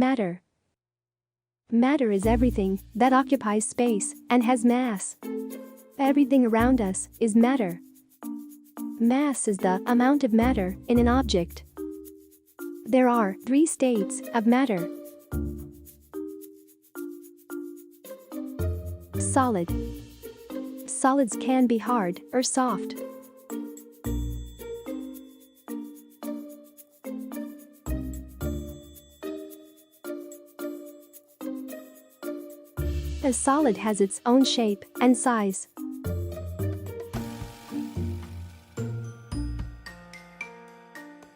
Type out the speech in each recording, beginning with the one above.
Matter. Matter is everything that occupies space and has mass. Everything around us is matter. Mass is the amount of matter in an object. There are 3 states of matter. Solid. Solids can be hard or soft. A solid has its own shape and size.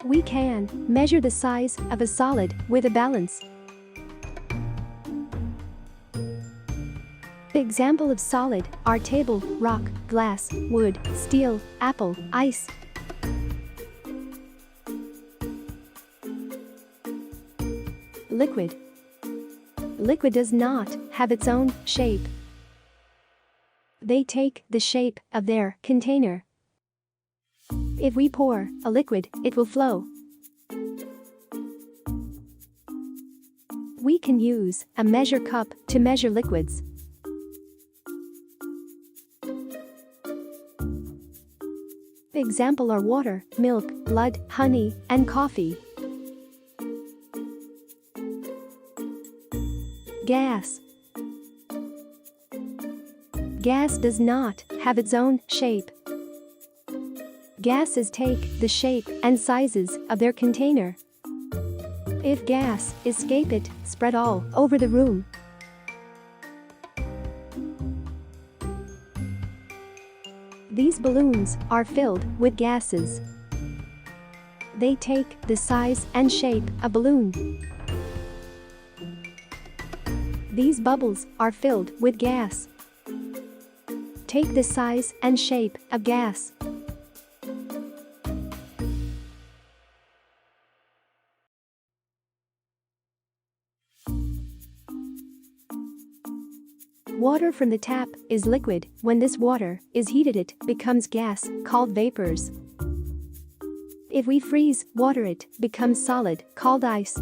We can measure the size of a solid with a balance. The example of solid are table, rock, glass, wood, steel, apple, ice. Liquid. Liquid does not have its own shape. They take the shape of their container. If we pour a liquid, it will flow. We can use a measure cup to measure liquids. Example are water, milk, blood, honey, and coffee. Gas. Gas does not have its own shape. Gases take the shape and sizes of their container. If gas escape it, spread all over the room. These balloons are filled with gases. They take the size and shape of a balloon. These bubbles are filled with gas. Take the size and shape of gas. Water from the tap is liquid. When this water is heated, it becomes gas, called vapors. If we freeze water, it becomes solid, called ice.